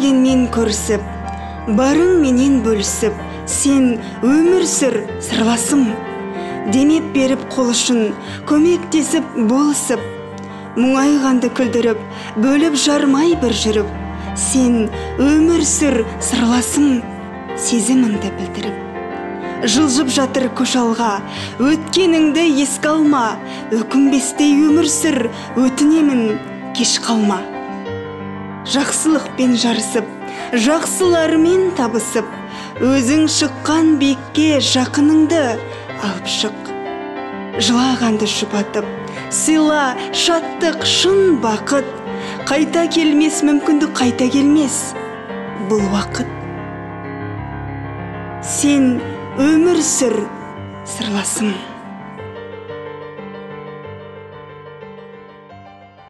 күтпегенмен көрісіп, барың менен бөлісіп, сен өмір сүр сырласым. Демеп беріп қол ұшын, көмектесіп болысып, мұңайғанды күлдіріп, бөліп жармай бір жүріп, сен өмір сүр сырласым, сезіміңді білдіріп. Жылжып жатыр көш алға, өткеніңді еске алма, өкінбестей өмір сүр, өтінемін, кеш қалма. Жақсылықпен жарысып, жақсылармен табысып, өзің шыққан биікке жақыныңды алып шық. Жылағанды жұбатып, сыйла шаттық, шын бақыт. Қайта келмес мүмкіндік, қайта келмес бұл уақыт. Сен өмір сүр сырласым.